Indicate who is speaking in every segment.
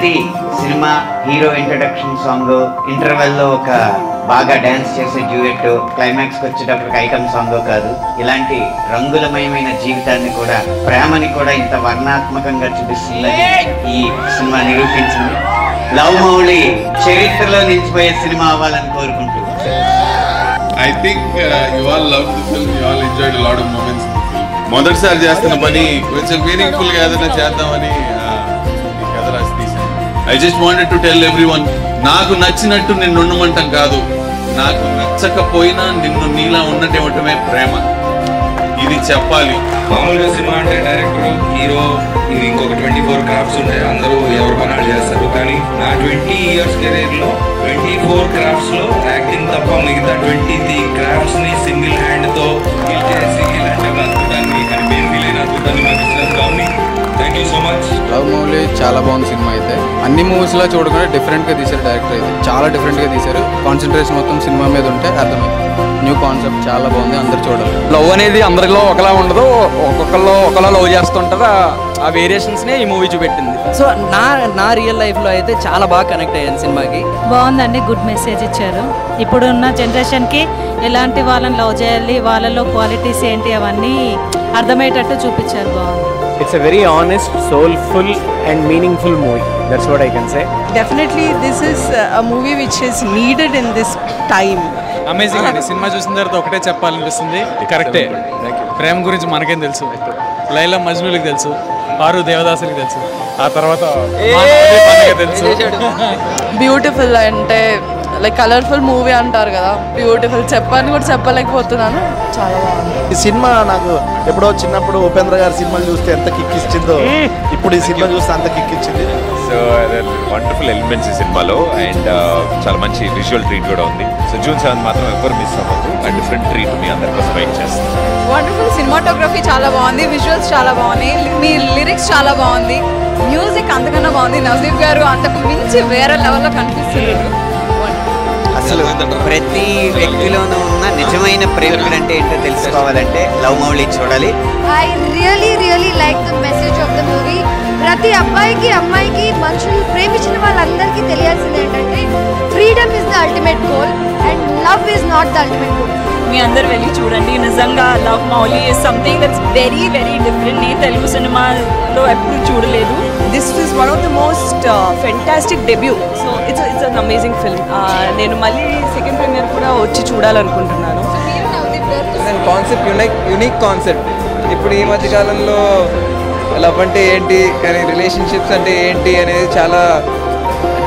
Speaker 1: ప్రతి cinema hero introduction song, ఇంటర్వెల్లో ఒక బాగా డ్యాన్స్ చేసే డ్యూయెట్, క్లైమాక్స్కి వచ్చేటప్పటికి ఐటమ్ సాంగ్ కాదు, ఇలాంటి రంగులమయమైన జీవితాన్ని కూడా, ప్రేమని కూడా ఇంత వర్ణాత్మకంగా చూపిస్తుందని ఈ సినిమా నిరూపించింది. లవ్ మౌళి చరిత్రలో నిలిచిపోయే సినిమా అవ్వాలని కోరుకుంటూ.
Speaker 2: I think you all loved the film, you all enjoyed a lot of moments in the film. మొదటిసారి చేస్తున్న పని కొంచెం మీనింగ్ఫుల్ గా ఏదైనా చేద్దామని ఈ కథ రాసి తీశాను. I just wanted to tell everyone, నాకు నచ్చినట్టు నిన్ను ఉండమంటాం కాదు, నాకు నచ్చకపోయినా నిన్ను నీలా ఉండటమే ప్రేమ, ఇది చెప్పాలి.
Speaker 3: మామూలుగా సినిమా అంటే డైరెక్టర్, హీరో, ఇది ఇంకొక 24 క్రాఫ్ట్స్ ఉంటాయి, అందరూ ఎవరు పనాలు చేస్తారు. కానీ నా 20 years కెరీర్లో 24 క్రాఫ్ట్స్లో యాక్టింగ్ తప్ప మిగతా 23 క్రాఫ్ట్స్ని సింగిల్ హ్యాండ్తో ఫీల్ చేసి ఇలాంటి అద్భుతాన్ని అని నేను వీలైన అద్భుతాన్ని మాకు ఇచ్చిన కావాలి. Thank you so much.
Speaker 4: Love Mouli చాలా బాగుంది సినిమా. అయితే అన్ని మూవీస్లో చూడకుండా డిఫరెంట్గా తీశారు డైరెక్టర్. అయితే చాలా డిఫరెంట్గా తీశారు. కాన్సన్ట్రేషన్ మొత్తం సినిమా మీద ఉంటే అర్థమైంది. న్యూ కాన్సెప్ట్ చాలా బాగుంది, అందరు చూడాలి.
Speaker 5: లవ్ అనేది అందరిలో ఒకలా ఉండదు, ఒక్కొక్కరిలో ఒకలా లవ్ చేస్తుంటారు. ఆ వేరియేషన్స్నే ఈ మూవీ చూపెట్టింది.
Speaker 6: సో నా రియల్ లైఫ్లో అయితే చాలా బాగా కనెక్ట్ అయ్యాను సినిమాకి.
Speaker 7: బాగుందండి, గుడ్ మెసేజ్ ఇచ్చారు. ఇప్పుడున్న జనరేషన్కి ఎలాంటి వాళ్ళని లవ్ చేయాలి, వాళ్ళలో క్వాలిటీస్ ఏంటి అవన్నీ అర్థమయ్యేటట్టు చూపించారు. బాగుంది.
Speaker 8: It's a very honest, soulful and meaningful movie. That's what I can say.
Speaker 9: Definitely this is a movie which is needed in this time.
Speaker 5: Amazing అండి. సినిమా చూసిన తర్వాత ఒకటే చెప్పాలనిపిస్తుంది, కరెక్టే. ప్రేమ గురించి మనకేం తెలుసు, లైలా మజ్నూలకు తెలుసు, పారు దేవదాసులకు తెలుసు, ఆ తర్వాత తెలుసు.
Speaker 9: బ్యూటిఫుల్ అంటే లైక్ కలర్ఫుల్ మూవీ అంటారు కదా, బ్యూటిఫుల్ చెప్పని కూడా చెప్పలేకపోతున్నాను. చాలా బాగుంది
Speaker 10: ఈ సినిమా. నాకు ఎప్పుడో చిన్నప్పుడు ఉపేంద్ర గారి సినిమాలు చూస్తే ఎంత కిక్ ఇచ్చిందో, ఇప్పుడు ఈ సినిమా చూస్తే అంత కిక్ ఇచ్చింది.
Speaker 11: సో వండర్ఫుల్ ఎలిమెంట్స్ ఈ సినిమాలో, అండ్ చాలా మంచి విజువల్ ట్రీట్ కూడా ఉంది. సో June 7 మాత్రం ఎవరు మిస్ అవ్వద్దు. అండ్ డిఫరెంట్ ట్రీట్ మీ అందరి కోసం వెయిట్ చేస్తాం.
Speaker 9: వండర్ఫుల్ సినిమాటోగ్రఫీ చాలా బాగుంది, విజువల్స్ చాలా బాగున్నాయి, మీ లిరిక్స్ చాలా బాగుంది, మ్యూజిక్ అంతకన్నా బాగుంది. నజీబ్ గారు అంతకు మించి వేరే లెవెల్లో కనిపిస్తున్నారు.
Speaker 1: అసలు ప్రతి వ్యక్తిలోనూ ఉన్న నిజమైన ప్రేమికుడు అంటే ఏంటో తెలుసుకోవాలంటే లవ్ మౌళి చూడాలి.
Speaker 12: I really like the message of the movie. ప్రతి అబ్బాయికి అమ్మాయికి మనుషులు ప్రేమించిన వాళ్ళందరికీ తెలియాల్సింది ఏంటంటే freedom is the ultimate goal and love is not the ultimate goal.
Speaker 7: మీ అందరు వెళ్ళి చూడండి. నిజంగా love Mouli is something that's very very different. నేను తెలుగు సినిమాలో ఎప్పుడు చూడలేదు.
Speaker 9: This is one of the most fantastic debut. So it's an amazing film. నేను మళ్ళీ సెకండ్ ప్రీమియర్ కూడా వచ్చి చూడాలనుకుంటున్నాను.
Speaker 4: Concept unique concept. ఇప్పుడు ఈ మధ్య కాలంలో లవ్ అంటే ఏంటి కానీ రిలేషన్షిప్స్ అంటే ఏంటి అనేది చాలా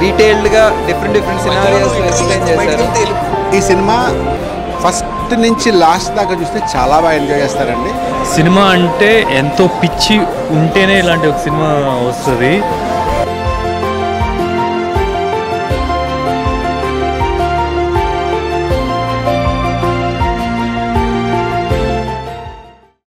Speaker 4: డీటెయిల్డ్గా డిఫరెంట్ సినారియోస్ ఎక్స్ప్లెయిన్ చేశారు.
Speaker 10: ఈ సినిమా ఫస్ట్ నుంచి లాస్ట్ దాకా చూస్తే చాలా బాగా ఎంజాయ్ చేస్తారండి.
Speaker 8: సినిమా అంటే ఎంతో పిచ్చి ఉంటేనే ఇలాంటి ఒక సినిమా వస్తుంది.